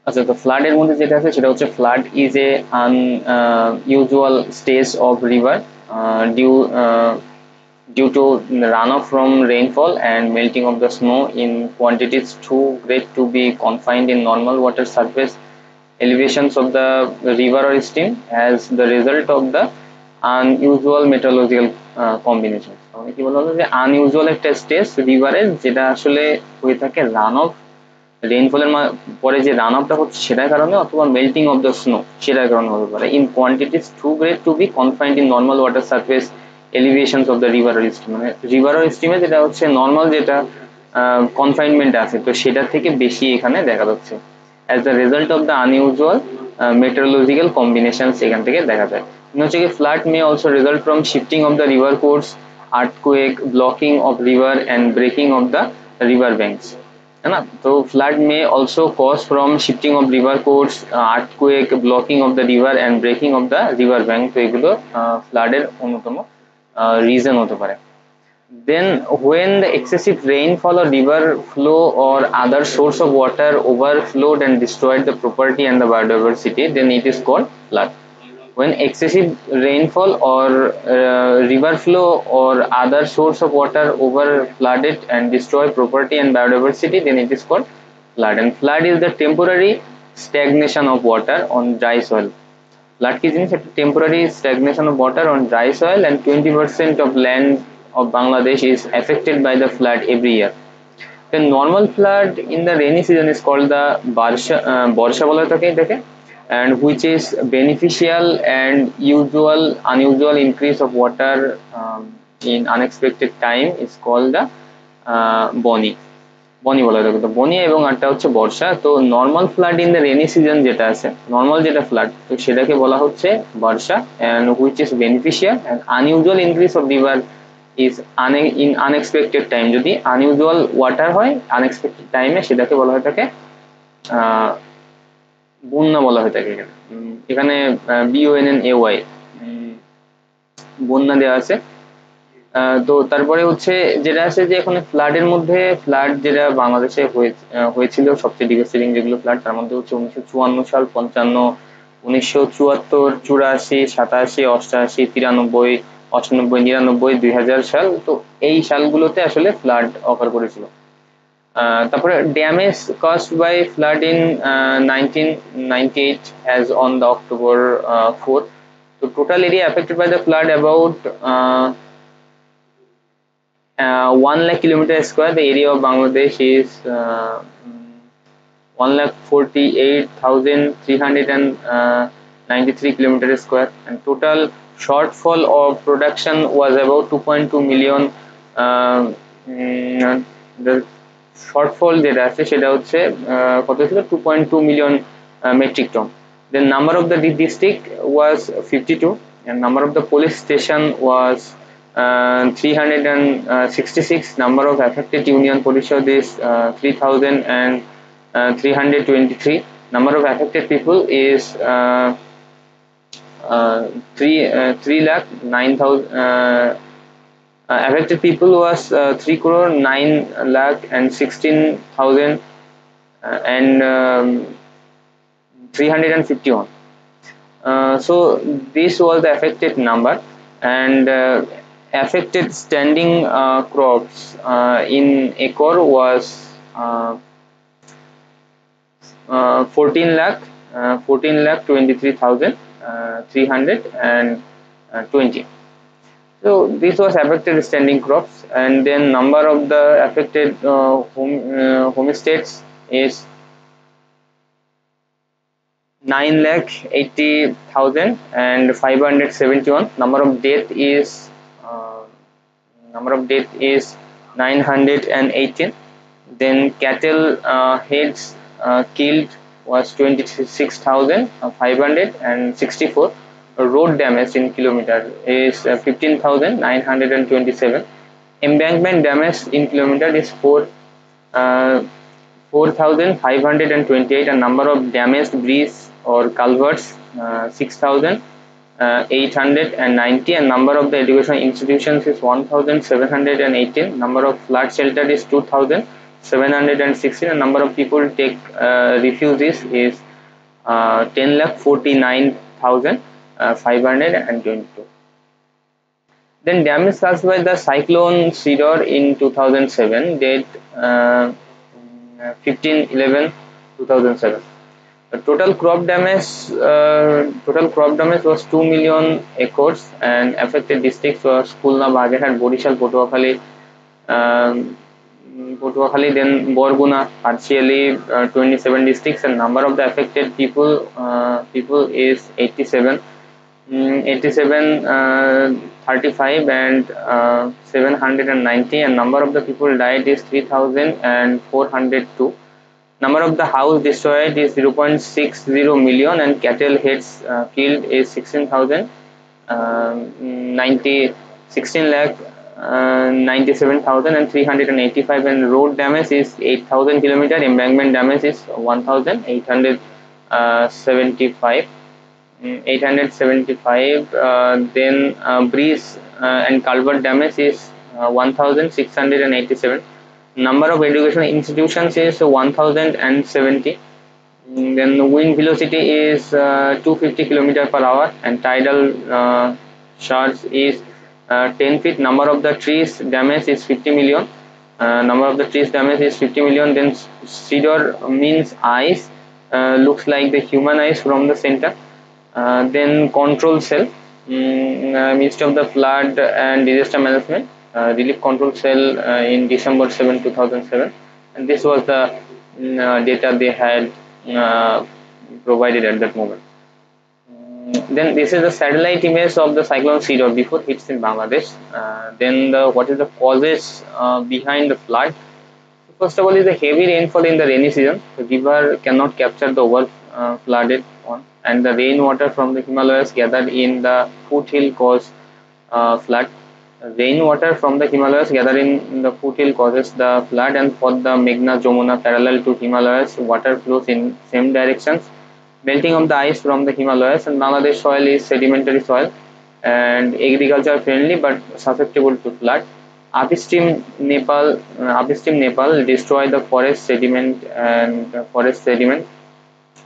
আচ্ছা, তো ফ্লাডের মধ্যে যেটা আছে সেটা হচ্ছে flood is a unusual stage of river due to runoff from rainfall and melting of the snow in quantities too great to be confined in normal water surface elevations of the river or stream as the result of the unusual meteorological combination. মানে কি বলা হলো যে unusual একটা stage রিভারের যেটা আসলে হয়ে থাকে রান অফ রেইনফলের পরে যে রান আপটা হচ্ছে সেটার কারণে অথবা মেল্টিং অফ দ্য স্নো সেটার কারণে হতে পারে in quantities too great to be confined in normal water surface elevations of the river stream. মানে রিভার স্ট্রিমে যেটা হচ্ছে নর্মাল যেটা কনফাইনমেন্ট আছে তো সেটার থেকে বেশি এখানে দেখা যাচ্ছে as the result of the unusual meteorological combination এখান থেকে দেখা যায়। হচ্ছে কি flood may also result from shifting of the river course, earthquake, blocking of river and breaking of the river banks, है ना। तो फ्लड में also cause from shifting of river course, earthquake, blocking of the river and breaking of the river bank, তো এগুলো ফ্লাডের অন্যতম reason হতে পারে। Then when the excessive rainfall or river flow or other source of water overflowed and destroyed the property and the biodiversity, then it is called flood. When excessive rainfall or river flow or other source of water over flooded and destroy property and biodiversity, then it is called flood. And flood is the temporary stagnation of water on dry soil. Flood ki jinis ekta temporary stagnation of water on dry soil, and 20% of land of Bangladesh is affected by the flood every year. The normal flood in the rainy season is called the Barsa bola থাকে এটাকে, and which is beneficial and unusual increase of water in unexpected time is called the Bonnay বলা হয়। তো বনি এবং আরটা হচ্ছে বর্ষা। তো normal flood in the rainy season যেটা আছে, নর্মাল যেটা ফ্লাড তো সেটাকে বলা হচ্ছে বর্ষা, and which is beneficial and unusual increase of river is in unexpected time. যদি আনইউজুয়াল ওয়াটার হয় আনএক্সপেক্টেড টাইমে সেটাকে বলা হয়ে থাকে বন্যা বলা হয়ে থাকে। এখানে BONNAY বন্যা দেওয়া আছে। তো তারপরে হচ্ছে যেটা আছে যে এখানে ফ্লাডের মধ্যে ফ্লাড যেটা বাংলাদেশে হয়েছিল সবচেয়ে ডিভাস্টেটিং যেগুলো ফ্লাড তার মধ্যে হচ্ছে 1954 সাল, 55, 1974, 84, 87, 88, 93, 98, 99, 2000 সাল, তো এই সালগুলোতে আসলে ফ্লাড অকার করেছিল। তারপরে damage caused by flood in 1998 as on the October 4th. So total area affected by the flood about 1 lakh kilometer square. The area of Bangladesh is 1,48,393 kilometer square, and total shortfall of production was about 2.2 million. The shortfall যেটা আছে সেটা হচ্ছে কত ছিল 2.2 million metric ton. The number of the district was 52, and number of the police station was 366. Number of affected union parishad is 3,323. Number of affected people is 3 lakh 9,000. Affected people was 3 crore 9 lakh and 16,000 and 351. So this was the affected number, and affected standing crops in acre was 14 lakh 23,320. So this was affected standing crops, and then number of the affected homesteads is 9,80,571. Number of death is 918. Then cattle heads killed was 26,564. Road damage in kilometer is 15,927. Embankment damage in kilometer is 4,528, and number of damaged bridges or culverts 6,890, and number of the education institutions is 1,718. Number of flood shelter is 2,000, 716, and number of people take refugees is 10,49,522. Then damage caused by the cyclone Cedar in 2007, date 15/11/2007. The total crop damage was 2 million acres, and affected districts was Khulna, Bagherhat, Borishal, Potuakhali, then Borguna, partially 27 districts, and number of the affected people is 87, 35 and 790, and number of the people died is 3,402. Number of the house destroyed is 0.60 million, and cattle heads killed is 16,97,385, and road damage is 8,000 km. Embankment damage is 1,875. 875. Then bridge and culvert damage is 1,687. Number of educational institutions is 1,070. Then the wind velocity is 250 km/h, and tidal surge is 10 feet. Number of the trees damage is 50 million. Then cedar means eyes, looks like the human eyes from the center. Then control cell, Ministry of the Flood and Disaster Management, Relief Control Cell in December 7, 2007, and this was the data they had provided at that moment. Then this is the satellite image of the cyclone Cedar before it hits in Bangladesh. Then what is the causes behind the flood? First of all is the heavy rainfall in the rainy season. The river cannot capture the over flooded one, and the rainwater from the Himalayas gathered in the foothill cause flood. Rainwater from the Himalayas gathered in the foothill causes the flood, and for the Meghna Jamuna parallel to Himalayas, water flows in same directions. Melting of the ice from the Himalayas, and Bangladesh soil is sedimentary soil and agriculture friendly but susceptible to flood. Upstream Nepal destroy the forest sediment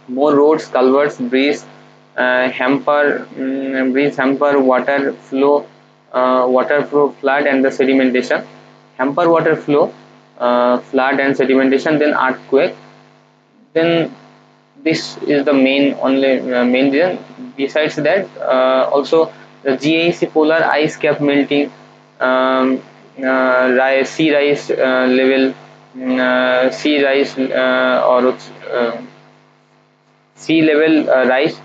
More roads, culverts, bridges hamper water flow, flood and the sedimentation. Hamper water flow, flood and sedimentation. Then earthquake. Then this is the main reason. Besides that, also the GAC polar ice cap melting, sea rise level, sea level rise,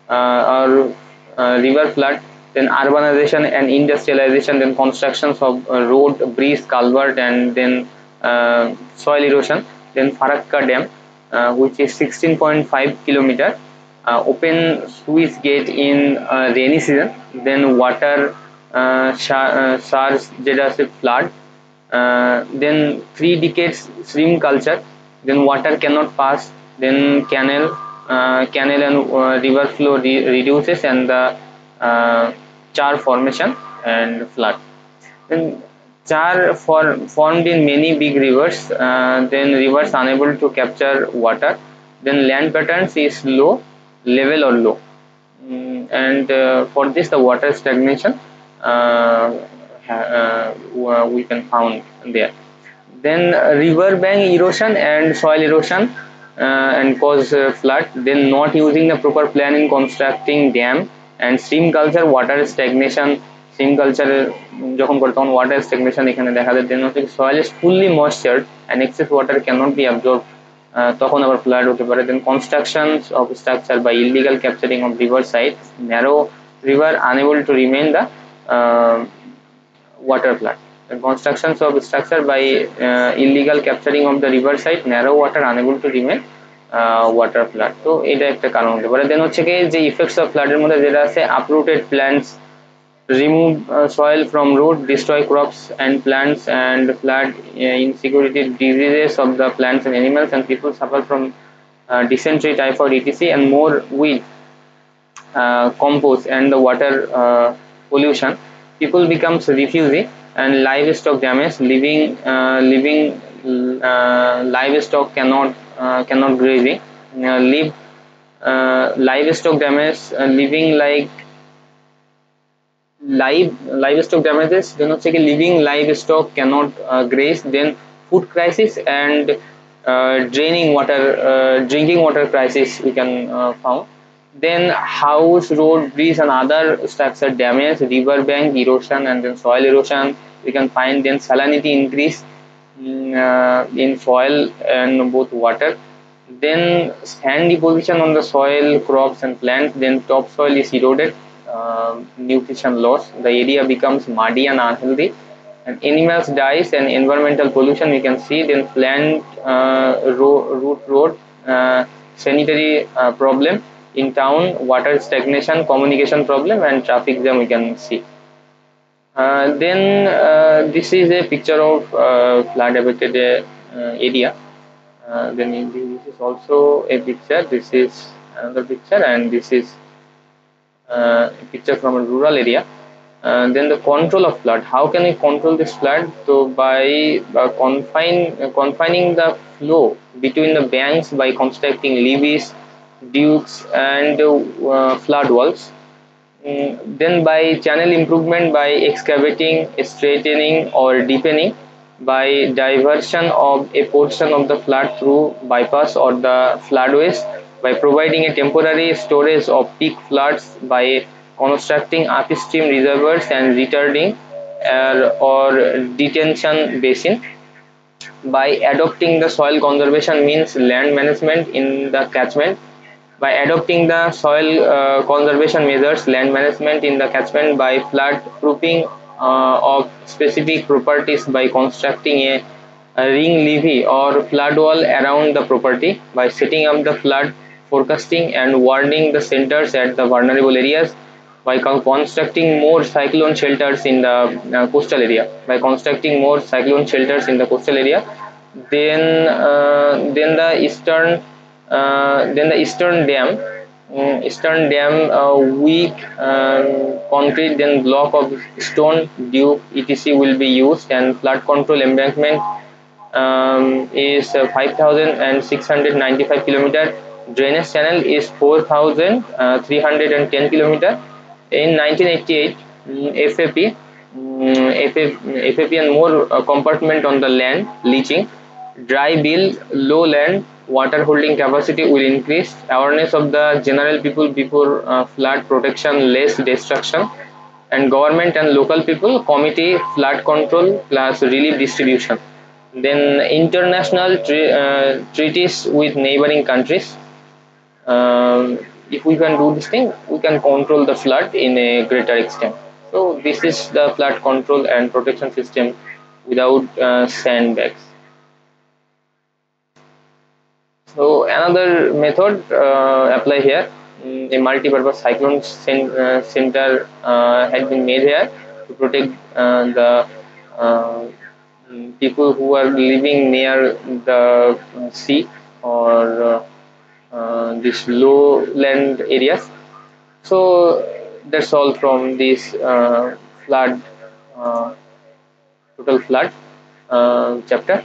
or river flood. Then urbanization and industrialization. Then constructions of road, bridge, culvert, and then soil erosion. Then Farakka Dam, which is 16.5 km, open sluice gate in rainy season. Then water surge, flood. Then 3 decades stream culture. Then water cannot pass. Then canal and river flow reduces, and the char formation and flood. Then char formed in many big rivers. Then rivers unable to capture water. Then land patterns is low, level or low, and for this the water stagnation we can found there. Then river bank erosion and soil erosion and cause flood. Then not using the proper plan in constructing dam, and stream culture, water stagnation. Stream culture যখন করে তখন water stagnation এখানে দেখা যায়। then soil is fully moistured and excess water cannot be absorbed, তখন আবার flood হতে পারে। then constructions of structure by illegal capturing of river side, narrow river unable to remain the water flood. The constructions of structure by illegal capturing of the river side, narrow water unable to remain water flood. তো এটা একটা কারণ হতে পারে। then হচ্ছে কি যে effects of flood এর মধ্যে যেটা আছে, uprooted plants, remove soil from root, destroy crops and plants, and flood insecurity, diseases of the plants and animals, and people suffer from dysentery, typhoid, etc., and more weed, compost, and the water pollution. People becomes refugee, and livestock damage, living livestock cannot grazing. Live livestock damage, living like livestock damages denotes कि living livestock cannot graze. Then food crisis and drinking water crisis we can found. Then house, road, bridge and other structure damage, river bank erosion and then soil erosion we can find. Then salinity increase in soil and both water. Then sand deposition on the soil, crops and plants. Then topsoil is eroded, nutrition loss. The area becomes muddy and unhealthy. And animals dies and environmental pollution we can see. Then plant root road, sanitary problem in town, water stagnation, communication problem and traffic jam we can see. This is a picture of flood affected area. Then this is also a picture. This is another picture, and this is a picture from a rural area. Then the control of flood. How can we control this flood? So by confining the flow between the banks by constructing levees, dikes, and flood walls. Then by channel improvement by excavating, straightening or deepening, by diversion of a portion of the flood through bypass or the floodways, by providing a temporary storage of peak floods, by constructing upstream reservoirs and retarding or detention basin, by adopting the soil conservation means land management in the catchment, by adopting the soil conservation measures land management in the catchment, by flood proofing of specific properties by constructing a ring levee or flood wall around the property, by setting up the flood forecasting and warning the centers at the vulnerable areas, by constructing more cyclone shelters in the coastal area, by constructing more cyclone shelters in the coastal area. Then the eastern dam weak concrete then block of stone due etc will be used, and flood control embankment is 5,695 kilometer. Drainage channel is 4,310 kilometer. In 1988, FAP, FAP and more compartment on the land leaching, dry bill, low land water holding capacity will increase. Awareness of the general people before flood protection, less destruction, and government and local people committee flood control plus relief distribution. Then international treaties with neighboring countries. If we can do this thing, we can control the flood in a greater extent. So this is the flood control and protection system without sandbags. So another method apply here. A multi-purpose cyclone center has been made here to protect the people who are living near the sea or these lowland areas. So that's all from this flood total flood chapter.